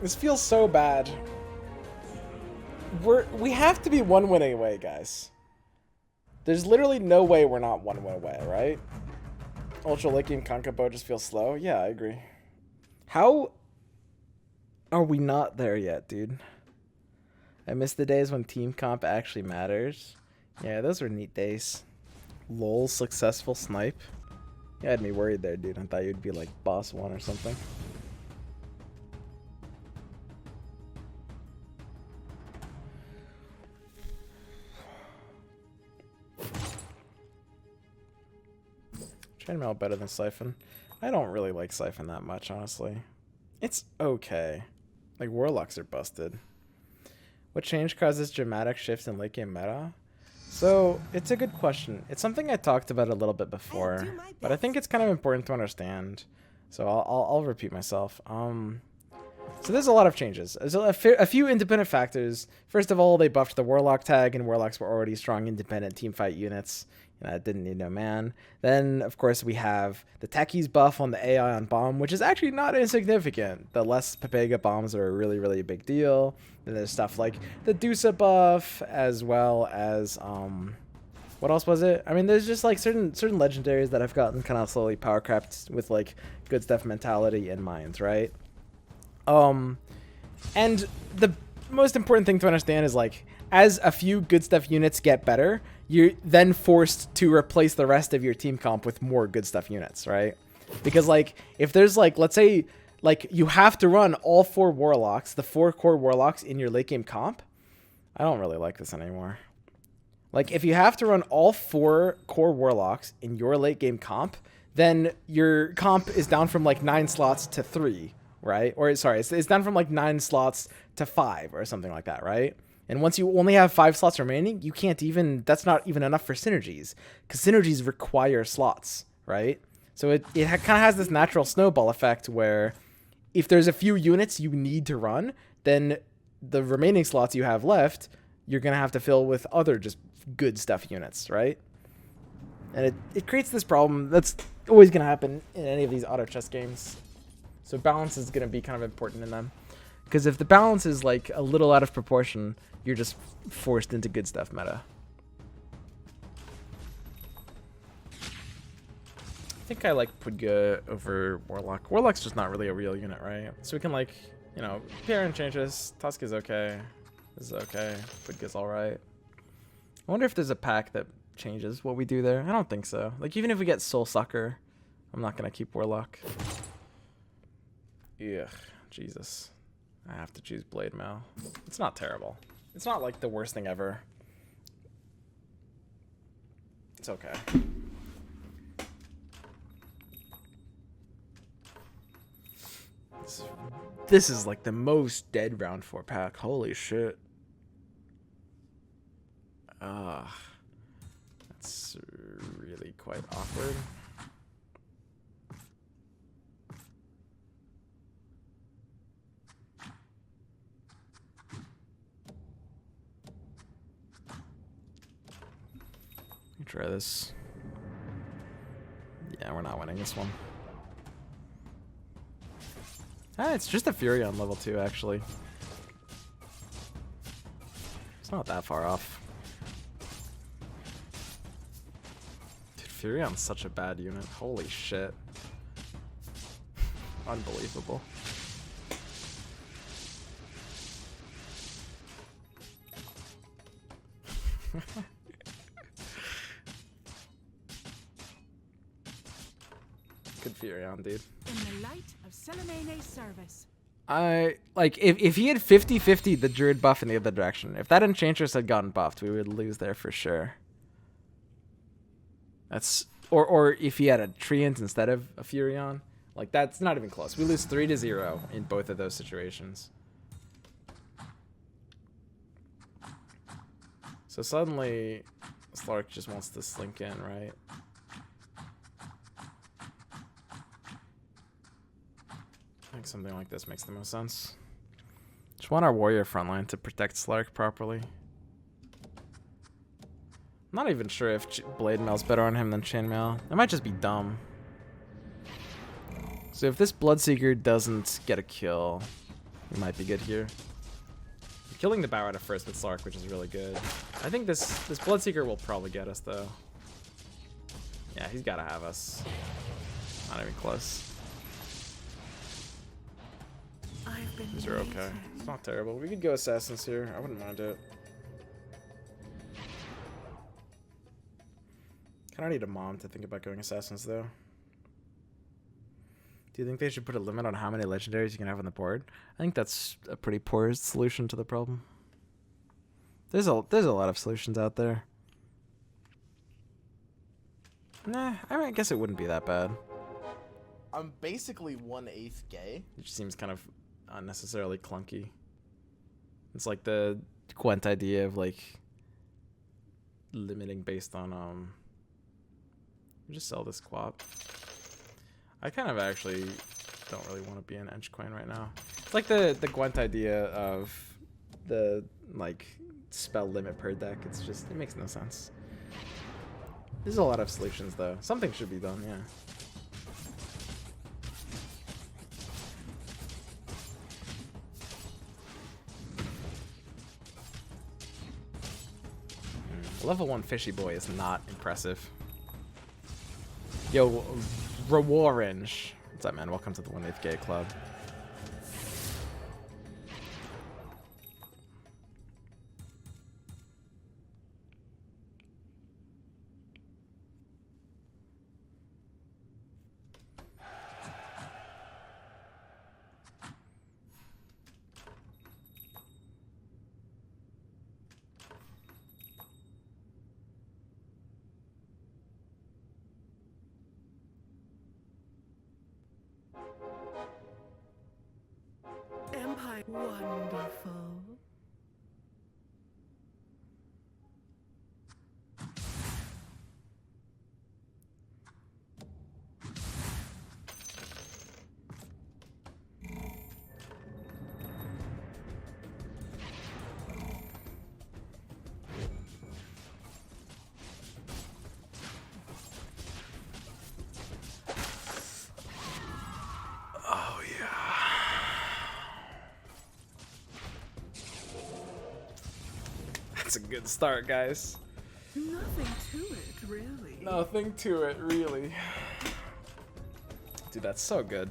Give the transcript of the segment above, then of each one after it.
This feels so bad. We have to be one win away, guys. There's literally no way we're not one win away, right? Ultra Licky and Kankabo just feel slow. Yeah, I agree. How are we not there yet, dude? I miss the days when team comp actually matters. Yeah, those were neat days. Lol, successful snipe. You had me worried there, dude. I thought you'd be like boss one or something. Chainmail better than Siphon. I don't really like Siphon that much, honestly. It's okay. Like, Warlocks are busted. What change causes dramatic shifts in late game meta? So, it's a good question. It's something I talked about a little bit before, but I think it's kind of important to understand. So I'll repeat myself. So there's a lot of changes. There's a few independent factors. First of all, they buffed the Warlock tag, and Warlocks were already strong independent teamfight units. It didn't need no man. Then, of course, we have the Techies buff on the AI on bomb, which is actually not insignificant. The less Pepega bombs are a really, really big deal. Then there's stuff like the Dusa buff, as well as what else was it? I mean, there's just like certain legendaries that have gotten kind of slowly power crept with like good stuff mentality in mind, right? And the most important thing to understand is like, as a few good stuff units get better, you're then forced to replace the rest of your team comp with more good stuff units, right? Because like, if there's like, let's say like you have to run all 4 Warlocks, the 4 core Warlocks in your late game comp, I don't really like this anymore. Like, if you have to run all 4 core Warlocks in your late game comp, then your comp is down from like 9 slots to 3, right? Or sorry, it's down from like 9 slots to 5 or something like that, right? And once you only have 5 slots remaining, you can't even, that's not even enough for synergies, because synergies require slots, right? So it kind of has this natural snowball effect where if there's a few units you need to run, then the remaining slots you have left, you're going to have to fill with other just good stuff units, right? And it creates this problem that's always going to happen in any of these auto chess games. So balance is going to be kind of important in them. Because if the balance is like a little out of proportion, you're just forced into good stuff meta. I think I like Pudga over Warlock. Warlock's just not really a real unit, right? So we can like, you know, pair and change this. Tusk is okay. This is okay. Pudga's alright. I wonder if there's a pack that changes what we do there. I don't think so. Like, even if we get Soul Sucker, I'm not going to keep Warlock. Ugh, Jesus. I have to choose Blade Mail. It's not terrible. It's not like the worst thing ever. It's okay. This is like the most dead round 4 pack. Holy shit. That's really quite awkward. Try this. Yeah, we're not winning this one. Ah, it's just a Fury on level 2, actually. It's not that far off. Dude, Furion's such a bad unit. Holy shit. Unbelievable. Good Furion, dude. In the light of Selemene's service. I like if he had 50-50 the Druid buff in the other direction. If that Enchantress had gotten buffed, we would lose there for sure. That's or if he had a Treant instead of a Furion. Like, that's not even close. We lose 3-0 in both of those situations. So suddenly Slark just wants to slink in, right? I think something like this makes the most sense. Just want our warrior frontline to protect Slark properly. I'm not even sure if Blade Mail's better on him than Chainmail. It might just be dumb. So if this Bloodseeker doesn't get a kill, We might be good here. Killing the Bow at first with Slark, which is really good. I think this Bloodseeker will probably get us though. Yeah, he's gotta have us. Not even close. These are okay. It's not terrible. We could go Assassins here. I wouldn't mind it. Kinda need a mom to think about going Assassins though. Do you think they should put a limit on how many legendaries you can have on the board? I think that's a pretty poor solution to the problem. There's a lot of solutions out there. Nah, I guess it wouldn't be that bad. I'm basically 1/8 gay. It just seems kind of unnecessarily clunky. It's like the Gwent idea of like limiting based on just sell this quap. I kind of actually don't really want to be an Enchcoin right now. It's like the Gwent idea of the like spell limit per deck. It's just, it makes no sense. There's a lot of solutions though. Something should be done, yeah. Level 1 Fishy Boy is not impressive. Yo, Reworange. What's up, man? Welcome to the 1/8 Gay Club. Empire. Wonderful. Oh, yeah. That's a good start, guys. Nothing to it, really. Nothing to it, really. Dude, that's so good.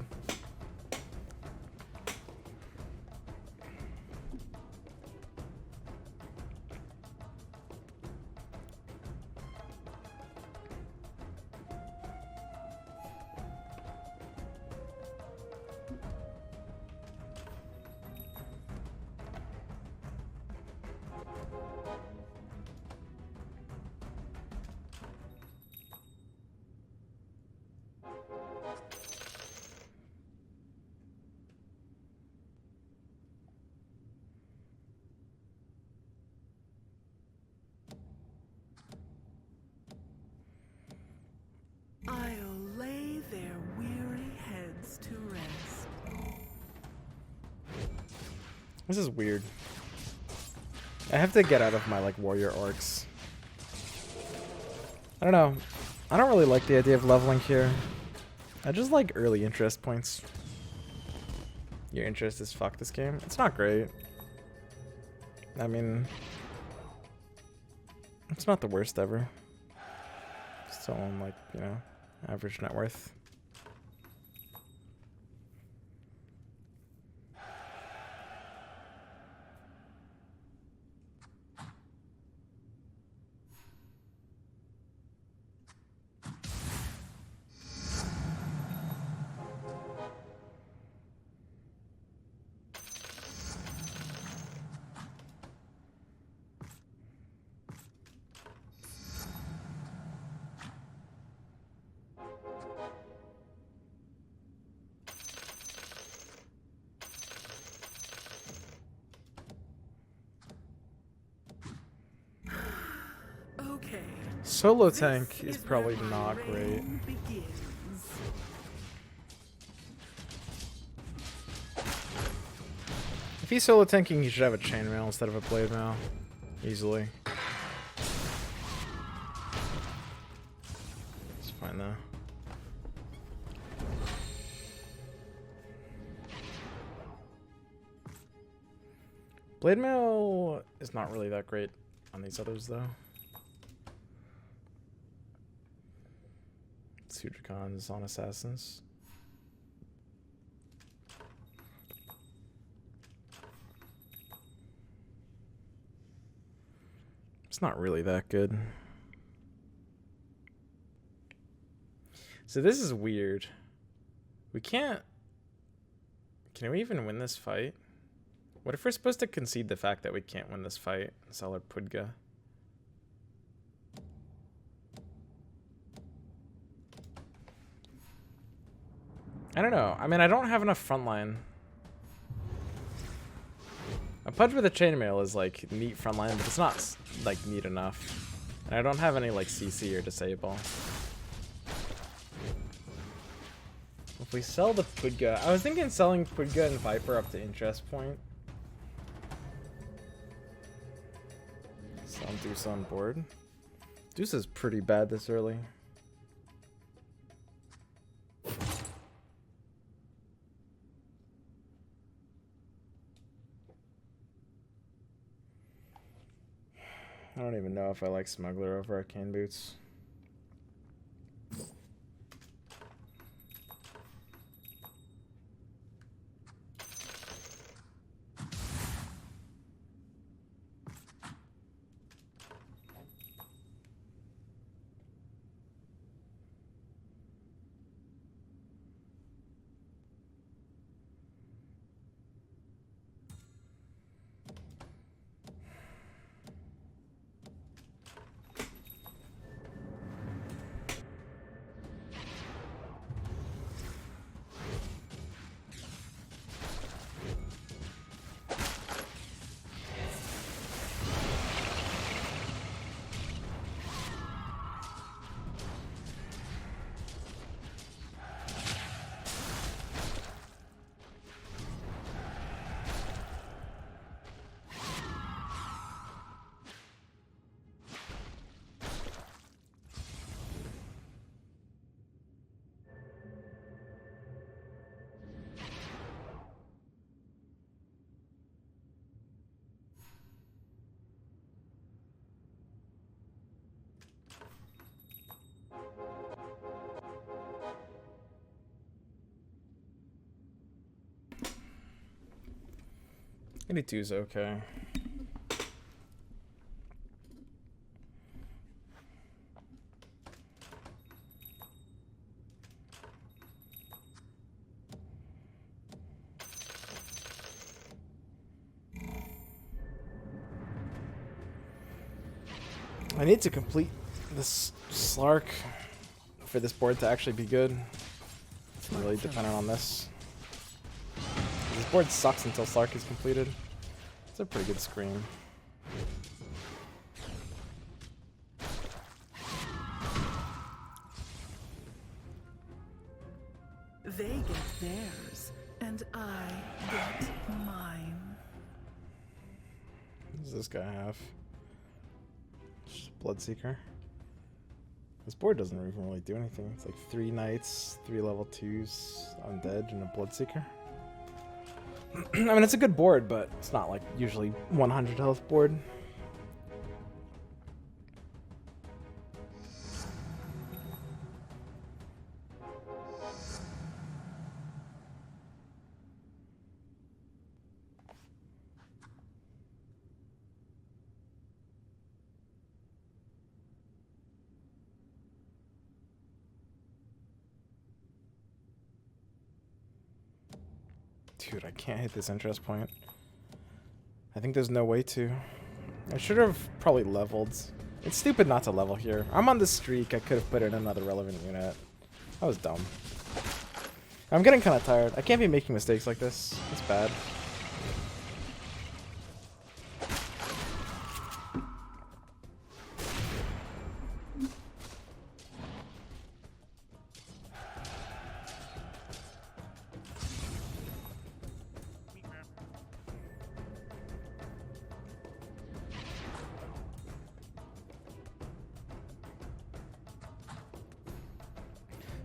I'll lay their weary heads to rest. This is weird. I have to get out of my like warrior orcs. I don't know. I don't really like the idea of leveling here. I just like early interest points. Your interest is fuck this game. It's not great. I mean, it's not the worst ever. Still on like, you know, average net worth. Okay. Solo This tank is probably where my not great. reign begins. If he's solo tanking, he should have a chainmail instead of a blade mail. Easily. It's fine though. Blade Mail is not really that great on these others, though. Sutricons on Assassins. It's not really that good. So this is weird. We can't... Can we even win this fight? What if we're supposed to concede the fact that we can't win this fight? Sell our Pudga. I don't know. I mean, I don't have enough frontline. A Pudge with a chainmail is like neat frontline, but it's not like neat enough. And I don't have any like CC or disable. If we sell the Pudga, I was thinking selling Pudga and Viper up to interest point. Sell Deuce on board. Deuce is pretty bad this early. I don't even know if I like Smuggler over Arcane Boots. Any two's okay. I need to complete this Slark for this board to actually be good. It's really dependent on this. This board sucks until Slark is completed. It's a pretty good scream. They get theirs, and I get mine. What does this guy have? Bloodseeker. This board doesn't even really do anything. It's like 3 knights, 3 level 2s, undead, and a Bloodseeker. I mean, it's a good board, but it's not like usually 100 health board. Dude, I can't hit this interest point. I think there's no way to. I should have probably leveled. It's stupid not to level here. I'm on the streak. I could have put in another relevant unit. That was dumb. I'm getting kind of tired. I can't be making mistakes like this. It's bad.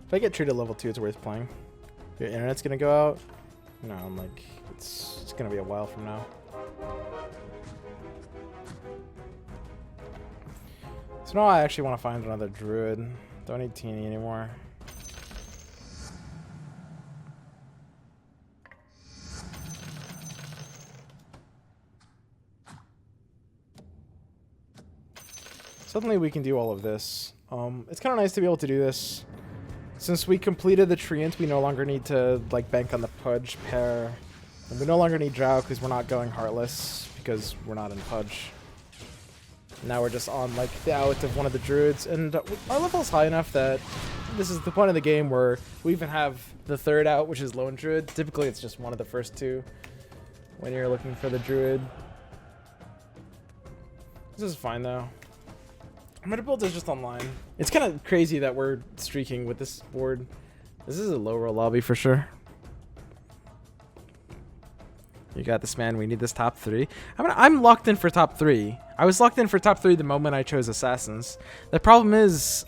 If I get treated level 2, it's worth playing. If your internet's gonna go out, you know, I'm like, it's gonna be a while from now. So now I actually want to find another druid. Don't need Teeny anymore. Suddenly we can do all of this. It's kind of nice to be able to do this. Since we completed the Treant, we no longer need to like bank on the Pudge pair. And we no longer need Drow because we're not going Heartless because we're not in Pudge. Now we're just on like the out of one of the druids, and our level's high enough that this is the point of the game where we even have the third out, which is Lone Druid. Typically it's just one of the first two when you're looking for the druid. This is fine though. I'm gonna build this just online. It's kind of crazy that we're streaking with this board. This is a low roll lobby for sure. You got this, man. We need this top 3. I'm locked in for top 3. I was locked in for top 3 the moment I chose Assassins. The problem is,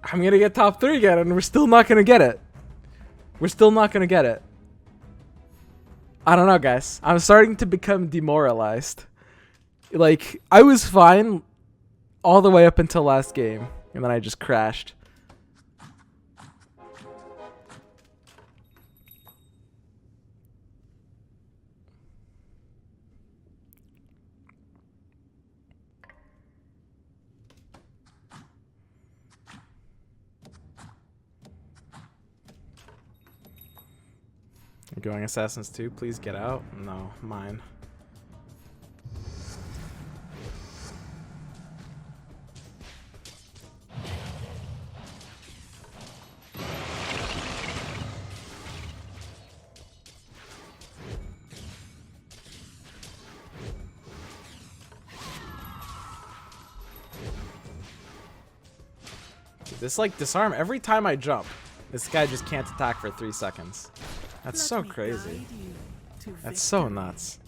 I'm gonna get top 3 again, and we're still not gonna get it. We're still not gonna get it. I don't know, guys. I'm starting to become demoralized. Like, I was fine all the way up until last game, and then I just crashed. You're going Assassins too? Please get out. No, mine. This like disarm every time I jump. This guy just can't attack for 3 seconds. That's so crazy. That's so nuts.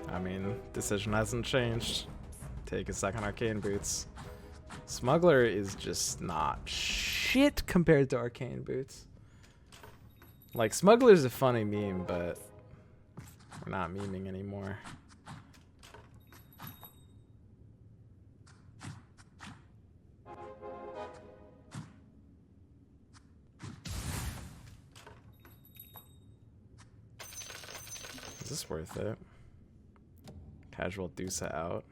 I mean, decision hasn't changed. Take a second Arcane Boots. Smuggler is just not shit compared to Arcane Boots. Like, Smuggler's a funny meme, but we're not memeing anymore. Is this worth it? Casual Deusa out.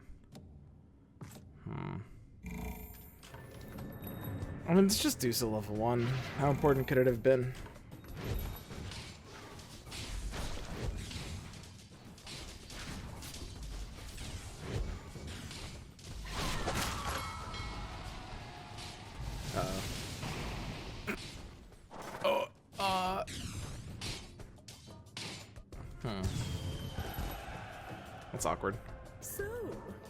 I mean, it's just Deusa level 1. How important could it have been? That's awkward. So,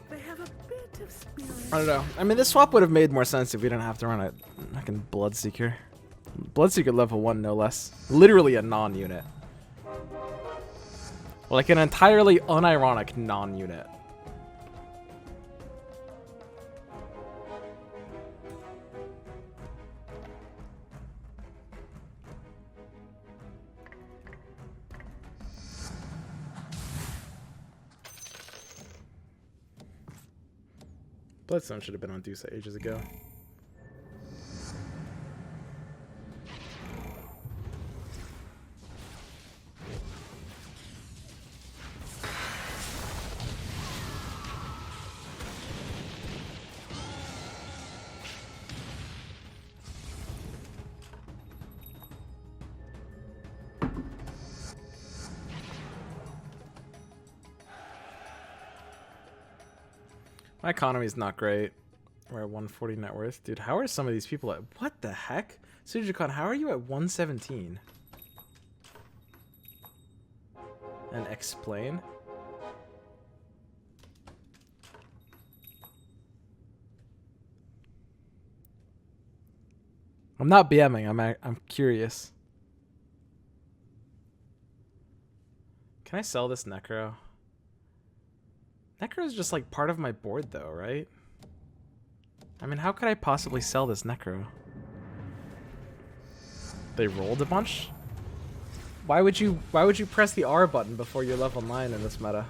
they have a bit of spirit. I don't know. I mean, this swap would have made more sense if we didn't have to run a fucking Bloodseeker. Bloodseeker level 1, no less. Literally a non-unit. Like an entirely unironic non-unit. Bloodstone should have been on Deuce ages ago. My economy is not great. We're at 140 net worth. Dude, how are some of these people at... What the heck? Sujikon, how are you at 117? And explain? I'm not BMing. I'm curious. Can I sell this Necro? Necro is just like part of my board though, right? I mean, how could I possibly sell this Necro? They rolled a bunch? Why would you press the R button before you're level 9 in this meta?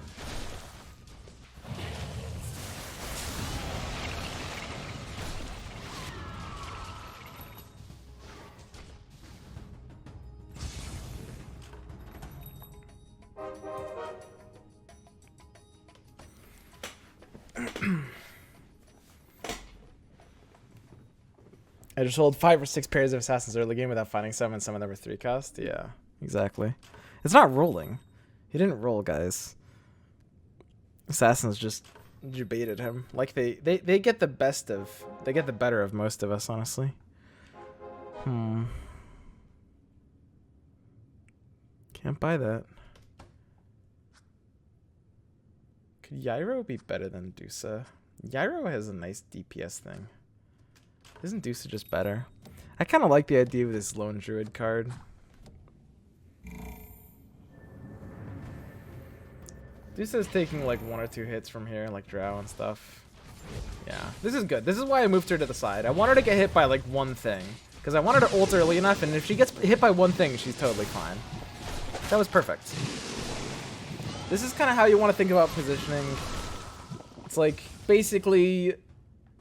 I just hold 5 or 6 pairs of assassins early game without finding some, and some of them are 3 cost. Yeah, exactly. It's not rolling. He didn't roll, guys. Assassins just baited him. Like they get the best of, they get the better of most of us, honestly. Can't buy that. Could Gyro be better than Dusa? Gyro has a nice DPS thing. Isn't Dusa just better? I kind of like the idea of this Lone Druid card. Dusa's taking like 1 or 2 hits from here, like Drow and stuff. Yeah, this is good. This is why I moved her to the side. I want her to get hit by like 1 thing. Because I wanted her ult early enough, and if she gets hit by 1 thing, she's totally fine. That was perfect. This is kind of how you want to think about positioning. It's like, basically,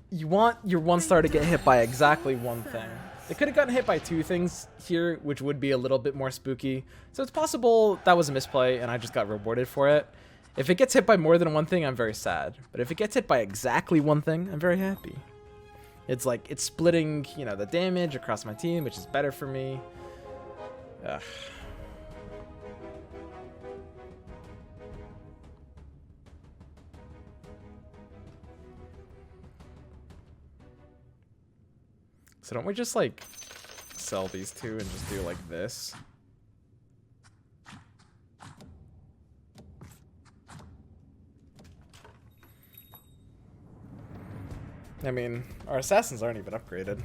you want your 1-star to get hit by exactly 1 thing. They could have gotten hit by 2 things here, which would be a little bit more spooky. So it's possible that was a misplay, and I just got rewarded for it. If it gets hit by more than 1 thing, I'm very sad. But if it gets hit by exactly 1 thing, I'm very happy. It's like, it's splitting, you know, the damage across my team, which is better for me. Ugh. So don't we just, like, sell these 2 and just do, like, this? I mean, our assassins aren't even upgraded.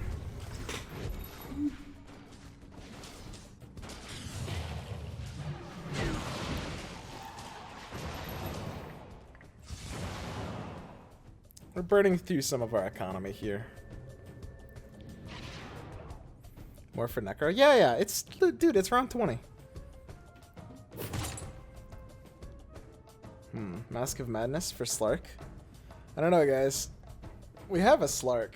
We're burning through some of our economy here. More for Necro? Yeah, it's, dude, it's round 20. Mask of Madness for Slark? I don't know, guys. We have a Slark.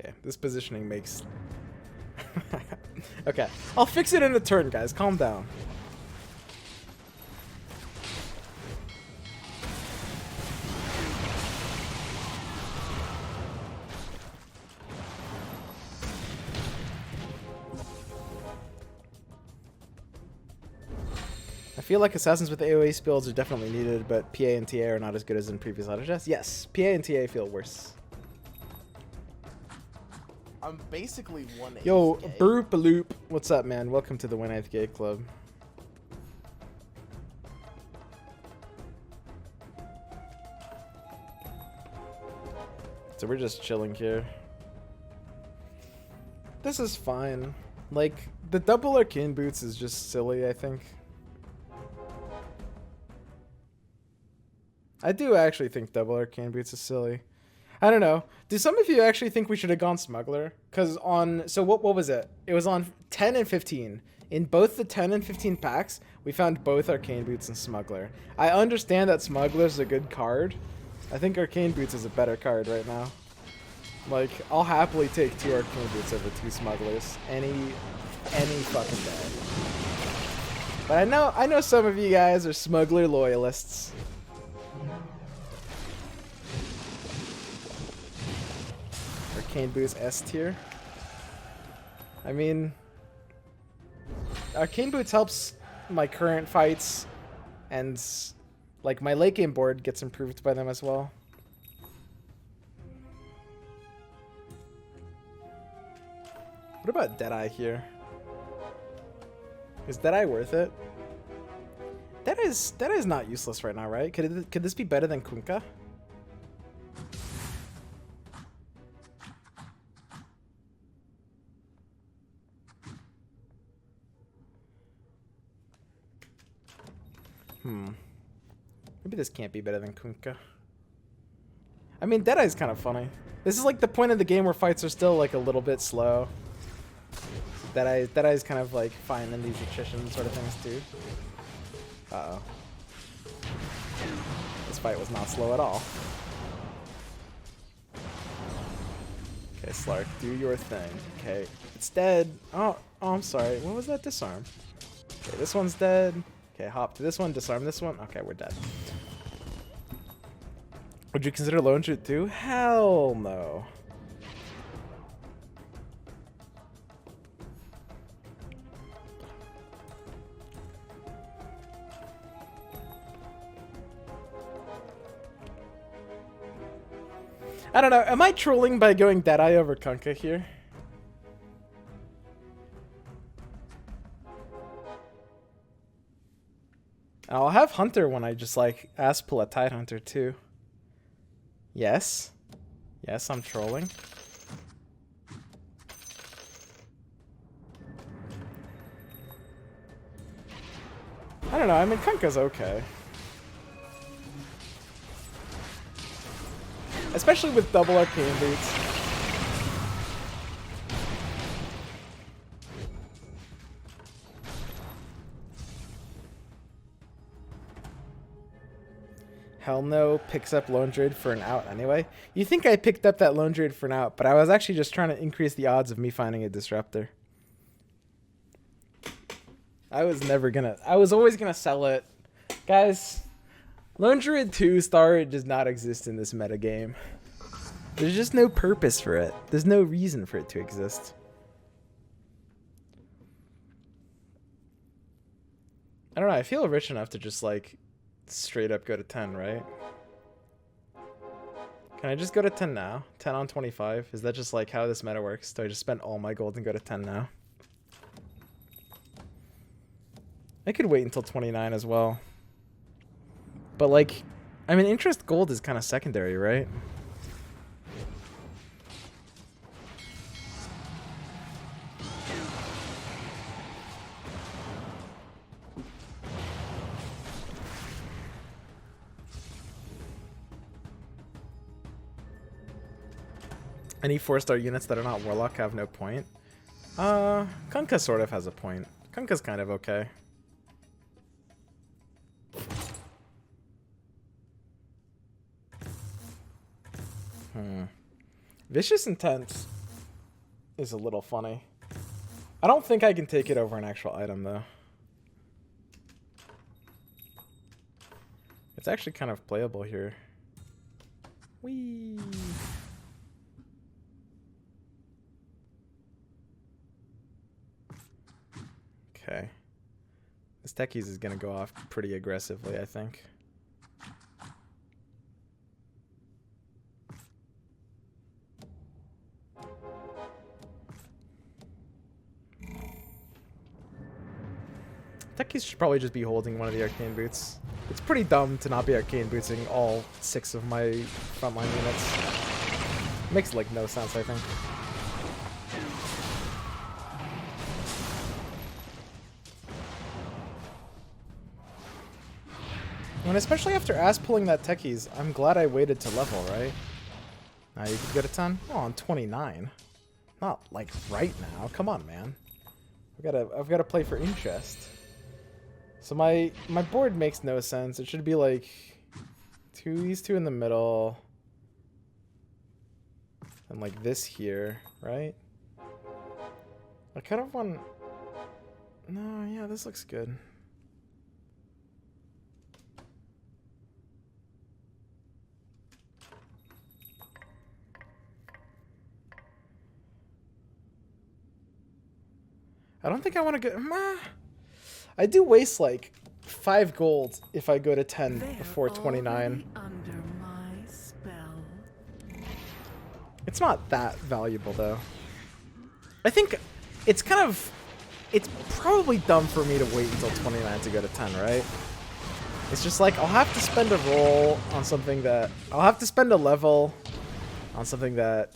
Okay, this positioning makes... Okay, I'll fix it in a turn, guys. Calm down. I feel like assassins with AoE builds are definitely needed, but PA and TA are not as good as in previous auto chests. Yes, PA and TA feel worse. I'm basically 1/8 Yo, gay. Burpaloop. What's up, man? Welcome to the 1/8 Gay Club. So we're just chilling here. This is fine. Like, the double arcane boots is just silly, I think. I do actually think double arcane boots is silly. I don't know. Do some of you actually think we should have gone smuggler? Because on... So what was it? It was on 10 and 15. In both the 10 and 15 packs, we found both arcane boots and smuggler. I understand that smuggler's a good card. I think arcane boots is a better card right now. Like, I'll happily take 2 arcane boots over 2 smugglers any fucking day. But I know some of you guys are smuggler loyalists. Arcane boots S tier. I mean, arcane boots helps my current fights, and like my late game board gets improved by them as well. What about Deadeye here? Is Deadeye worth it? Deadeye's not useless right now, right? Could this be better than Kunkka? Maybe this can't be better than Kunkka. I mean, Deadeye's kind of funny. This is like the point of the game where fights are still like a little bit slow. Deadeye's kind of like fine in these attrition sort of things too. Uh-oh. This fight was not slow at all. Okay, Slark, do your thing. Okay, it's dead. Oh, I'm sorry. What was that disarm? Okay, this one's dead. Okay, hop to this one, disarm this one. Okay, we're dead. Would you consider Lone Shoot too? Hell no. I don't know. Am I trolling by going Deadeye over Kunkka here? I'll have Hunter when I just like ask pull a Tide Hunter too. Yes. Yes, I'm trolling. I don't know. I mean, Kunkka's okay. Especially with double arcane boots. Hell no, picks up Lone Druid for an out anyway. You think I picked up that Lone Druid for an out, but I was actually just trying to increase the odds of me finding a disruptor. I was always gonna sell it. Guys, Lone Druid 2-star does not exist in this metagame. There's just no purpose for it. There's no reason for it to exist. I don't know, I feel rich enough to just like straight up go to 10, right? Can I just go to 10 now? 10 on 25? Is that just like how this meta works? Do I just spend all my gold and go to 10 now? I could wait until 29 as well. But like, I mean, interest gold is kind of secondary, right? Any 4-star units that are not Warlock have no point. Kunkka sort of has a point. Kunkka's kind of okay. Vicious Intent is a little funny. I don't think I can take it over an actual item, though. It's actually kind of playable here. Whee! Okay. This Techies is going to go off pretty aggressively, I think. Techies should probably just be holding one of the Arcane Boots. It's pretty dumb to not be Arcane Bootsing all 6 of my frontline units. Makes like no sense, I think. And especially after ass pulling that Techies, I'm glad I waited to level, right? Now you could go to 10? Oh, on 29. Not like right now. Come on, man. I've gotta play for interest. So my board makes no sense. It should be like these two in the middle. And like this here, right? I kind of want... No, yeah, this looks good. I don't think I want to go... I do waste like 5 gold if I go to 10 before 29. Under my spell. It's not that valuable though. I think it's kind of, it's probably dumb for me to wait until 29 to go to 10, right? It's just like, I'll have to spend a roll on something that, I'll have to spend a level on something that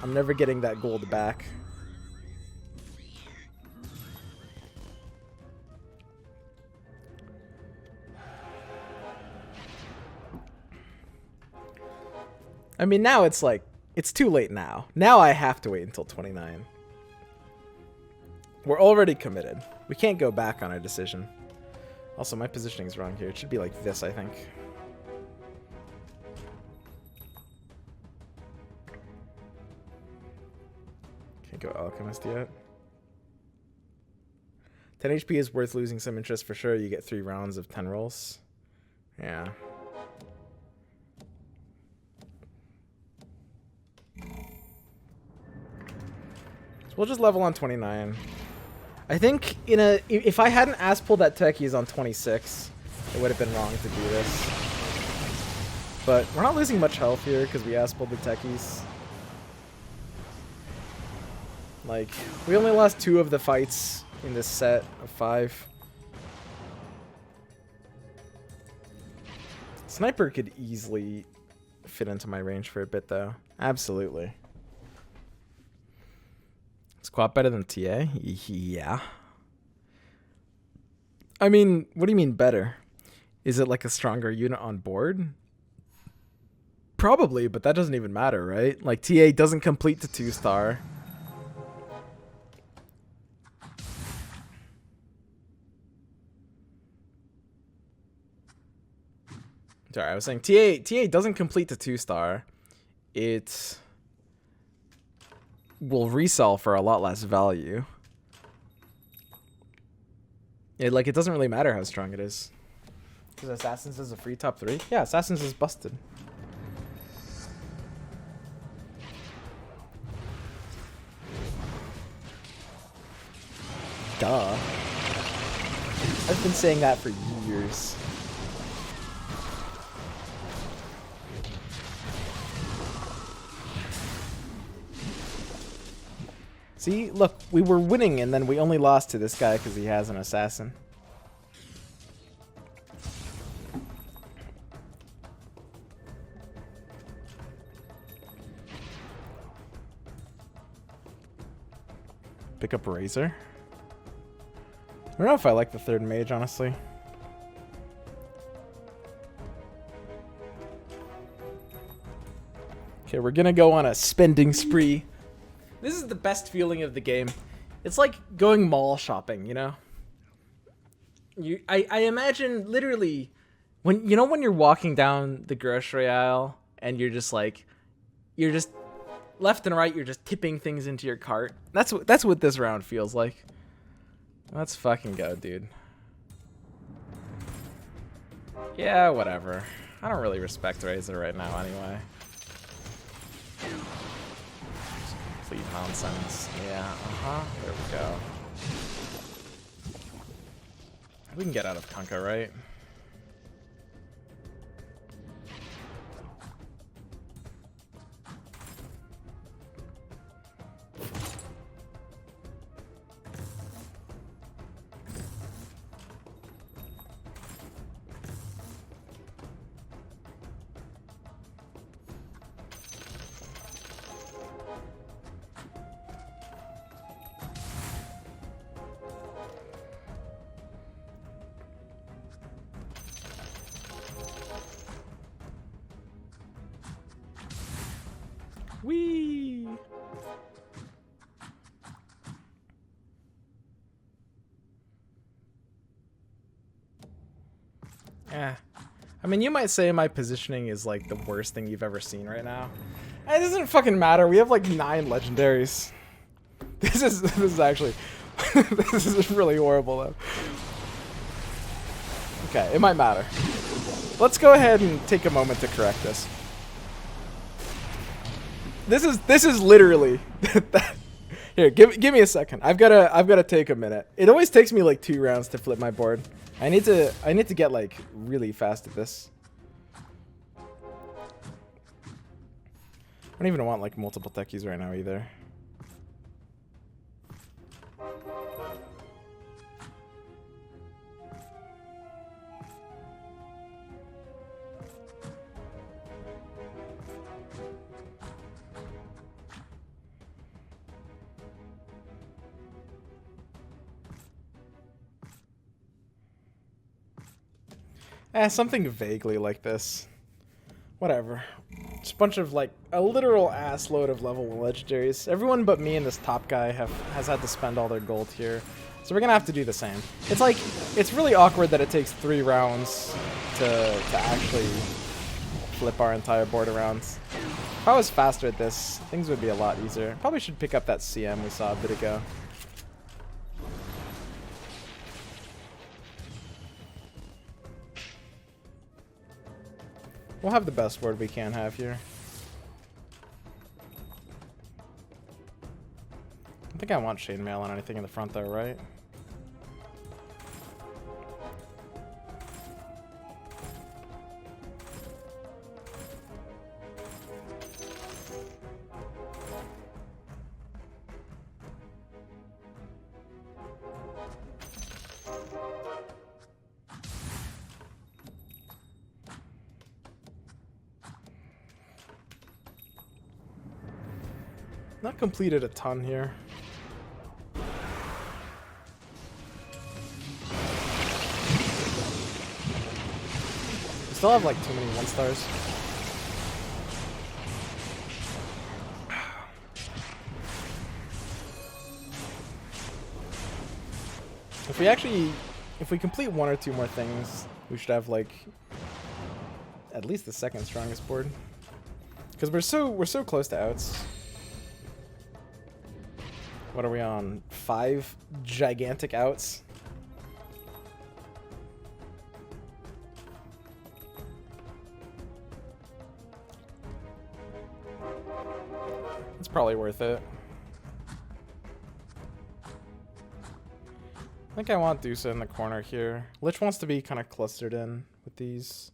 I'm never getting that gold back. I mean, now it's like, it's too late now. Now I have to wait until 29. We're already committed. We can't go back on our decision. Also, my positioning is wrong here. It should be like this, I think. Can't go Alchemist yet. 10 HP is worth losing some interest for sure. You get 3 rounds of 10 rolls. Yeah. So we'll just level on 29. I think if I hadn't ass pulled that techies on 26, it would have been wrong to do this. But we're not losing much health here because we ass pulled the techies. Like, we only lost 2 of the fights in this set of 5. Sniper could easily fit into my range for a bit, though. Absolutely. Squat better than TA? Yeah. I mean, what do you mean better? Is it like a stronger unit on board? Probably, but that doesn't even matter, right? Like, TA doesn't complete to 2-star. Sorry, I was saying TA doesn't complete to 2-star. It will resell for a lot less value. It doesn't really matter how strong it is. Because Assassins is a free top 3? Yeah, Assassins is busted. Duh. I've been saying that for years. See, look, we were winning and then we only lost to this guy because he has an assassin. Pick up Razor. I don't know if I like the 3rd mage, honestly. Okay, we're gonna go on a spending spree. This is the best feeling of the game. It's like going mall shopping, you know? I imagine literally when you're walking down the grocery aisle and you're just left and right, you're just tipping things into your cart. That's what this round feels like. Let's fucking go, dude. Yeah, whatever. I don't really respect Razor right now anyway. Complete nonsense. Yeah, there we go. We can get out of Kunkka, right? Whee! Yeah. I mean, you might say my positioning is like the worst thing you've ever seen right now. It doesn't fucking matter. We have like 9 legendaries. This is actually this is really horrible though. Okay, it might matter. Let's go ahead and take a moment to correct this. This is literally Here, give me a second. I've gotta take a minute. It always takes me like 2 rounds to flip my board. I need to get like really fast at this. I don't even want like multiple techies right now either. Something vaguely like this. Whatever. Just a bunch of, like, a literal ass load of level 1 legendaries. Everyone but me and this top guy has had to spend all their gold here. So we're gonna have to do the same. It's like, it's really awkward that it takes 3 rounds to actually flip our entire board around. If I was faster at this, things would be a lot easier. Probably should pick up that CM we saw a bit ago. We'll have the best board we can have here. I don't think I want chainmail on anything in the front though, right? Not completed a ton here. We still have like too many 1-stars. If we complete 1 or 2 more things, we should have like at least the second strongest board. Because we're so close to outs. What are we on? 5 gigantic outs? It's probably worth it. I think I want Dusa in the corner here. Lich wants to be kind of clustered in with these.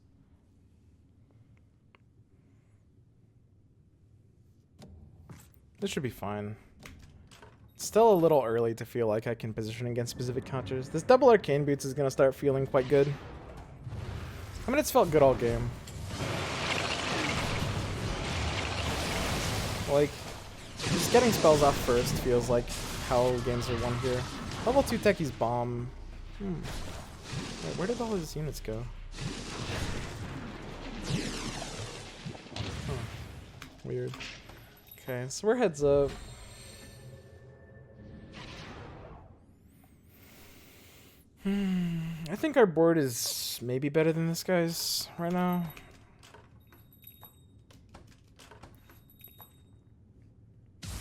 This should be fine. Still a little early to feel like I can position against specific counters. This double arcane boots is going to start feeling quite good. I mean, it's felt good all game. Like, just getting spells off first feels like how games are won here. Level 2 techies bomb. Wait, where did all his units go? Huh. Weird. Okay, so we're heads up. I think our board is maybe better than this guy's right now.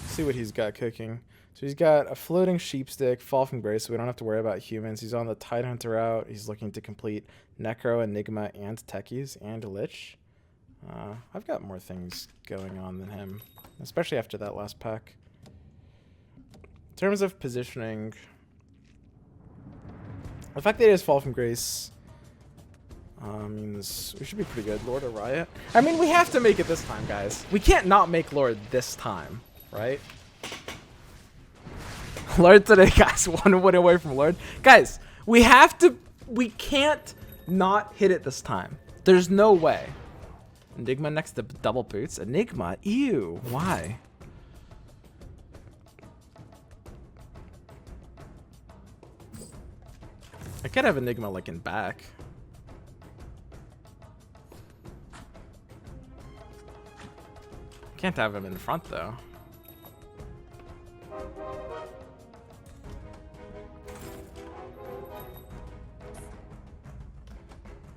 See what he's got cooking. So he's got a floating sheepstick, fall from grace, so we don't have to worry about humans. He's on the Tidehunter route. He's looking to complete Necro, Enigma, and Techies, and Lich. I've got more things going on than him, especially after that last pack. In terms of positioning, the fact that he has Fall from Grace means we should be pretty good. Lord of Riot. I mean, we have to make it this time, guys. We can't not make Lord this time, right? Lord today, guys. 1 win away from Lord. Guys, we have to... We can't not hit it this time. There's no way. Enigma next to double boots. Enigma? Ew. Why? I could have Enigma like in back. Can't have him in front though.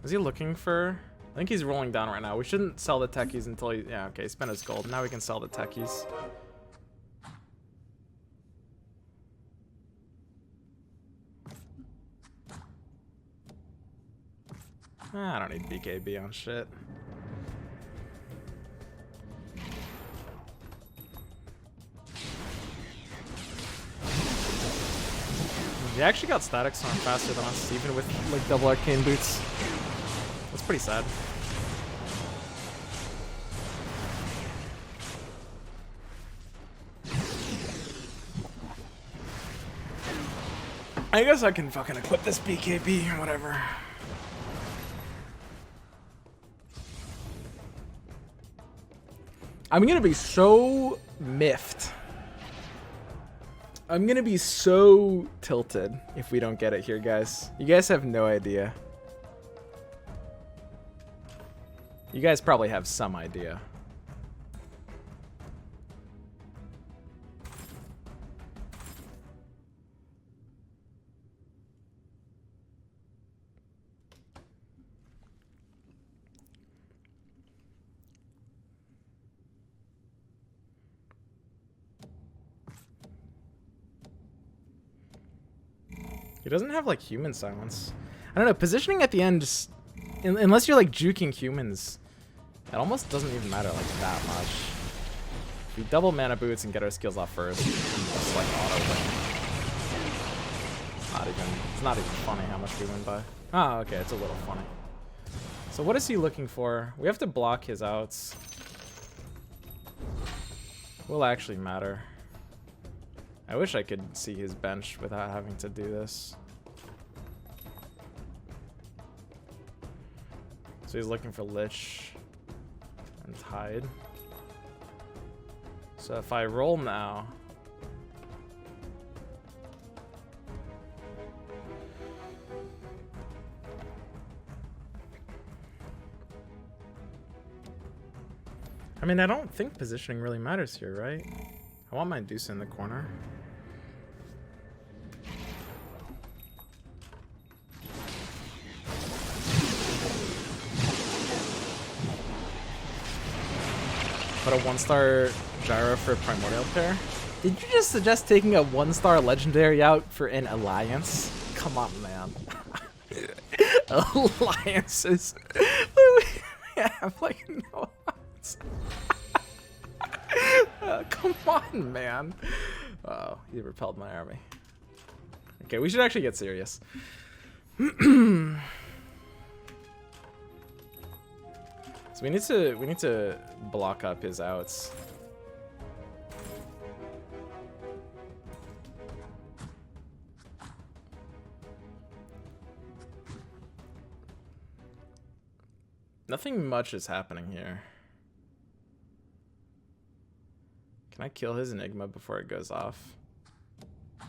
Is he looking for... I think he's rolling down right now. We shouldn't sell the techies until he... Yeah, okay, he spent his gold. Now we can sell the techies. I don't need BKB on shit. He actually got static storm faster than us, even with like double arcane boots. That's pretty sad. I guess I can fucking equip this BKB or whatever. I'm gonna be so miffed. I'm gonna be so tilted if we don't get it here, guys. You guys have no idea. You guys probably have some idea. He doesn't have like human silence. I don't know, positioning at the end just, unless you're like juking humans, it almost doesn't even matter like that much. We double mana boots and get our skills off first. Just like auto win. It's not even funny how much we win by. Oh, okay, it's a little funny. So what is he looking for? We have to block his outs. Will actually matter. I wish I could see his bench without having to do this. So he's looking for Lich and Tide. So if I roll now, I mean, I don't think positioning really matters here, right? I want my Deuce in the corner. But a 1-star gyro for primordial pair? Did you just suggest taking a 1-star legendary out for an alliance? Come on, man. Alliances. We have like no alliance. Come on, man. Oh, he repelled my army. Okay, we should actually get serious. So we need to block up his outs. Nothing much is happening here. Can I kill his Enigma before it goes off? I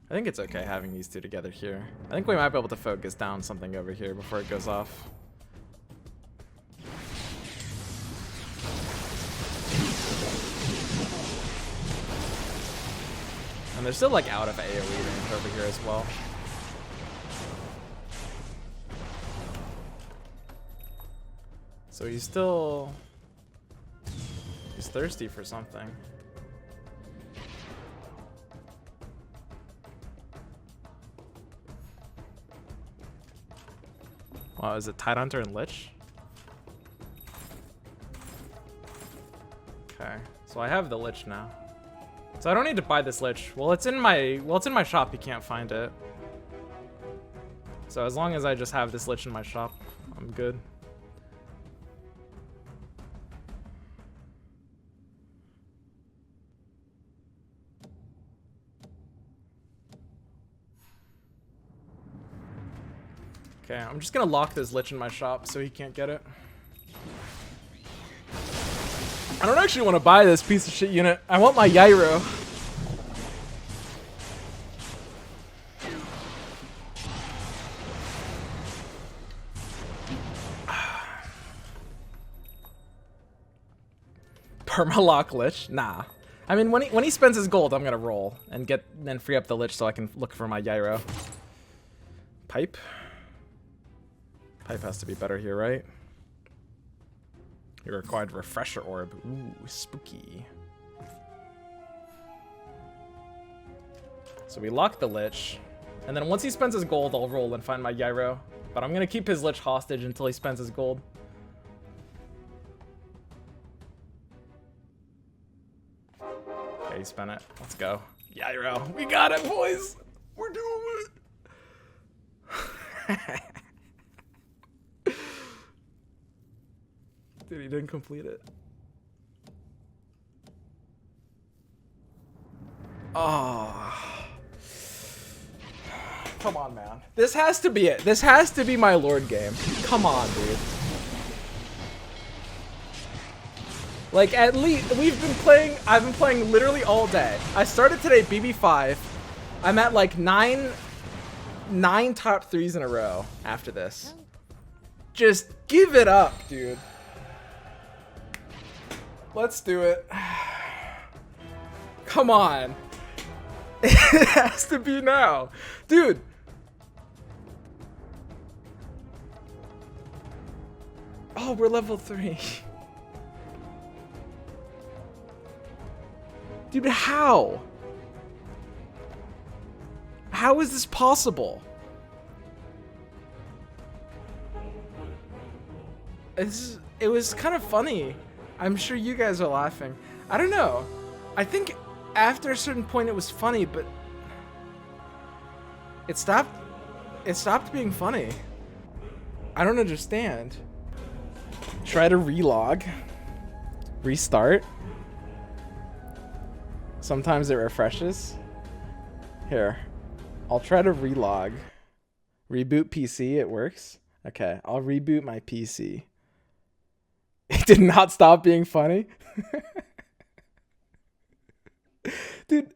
think it's okay having these two together here. I think we might be able to focus down something over here before it goes off. And they're still like out of AoE range over here as well. So he's thirsty for something. Wow, is it Tidehunter and Lich? Okay, so I have the Lich now. So I don't need to buy this Lich. Well, it's in my shop. You can't find it. So as long as I just have this Lich in my shop, I'm good. Okay, I'm just gonna lock this Lich in my shop so he can't get it. I don't actually want to buy this piece of shit unit. I want my Gyro. Permalock Lich? Nah. I mean, when he spends his gold, I'm gonna roll and then free up the Lich so I can look for my Gyro. Pipe? Pipe has to be better here, right? You required refresher orb. Ooh, spooky. So we lock the Lich, and then once he spends his gold, I'll roll and find my Gyro. But I'm gonna keep his Lich hostage until he spends his gold. Okay, he spent it. Let's go. Gyro. We got it, boys! We're doing it! Dude, he didn't complete it. Oh. Come on, man. This has to be it. This has to be my Lord game. Come on, dude. Like, at least, I've been playing literally all day. I started today BB5. I'm at like nine top 3s in a row after this. Just give it up, dude. Let's do it. Come on. It has to be now. Dude. Oh, we're level 3. Dude, how? How is this possible? It was kind of funny. I'm sure you guys are laughing. I don't know. I think after a certain point it was funny, but it stopped being funny. I don't understand. Try to relog. Restart. Sometimes it refreshes. Here. I'll try to relog. Reboot PC, it works. Okay, I'll reboot my PC. It did not stop being funny. Dude,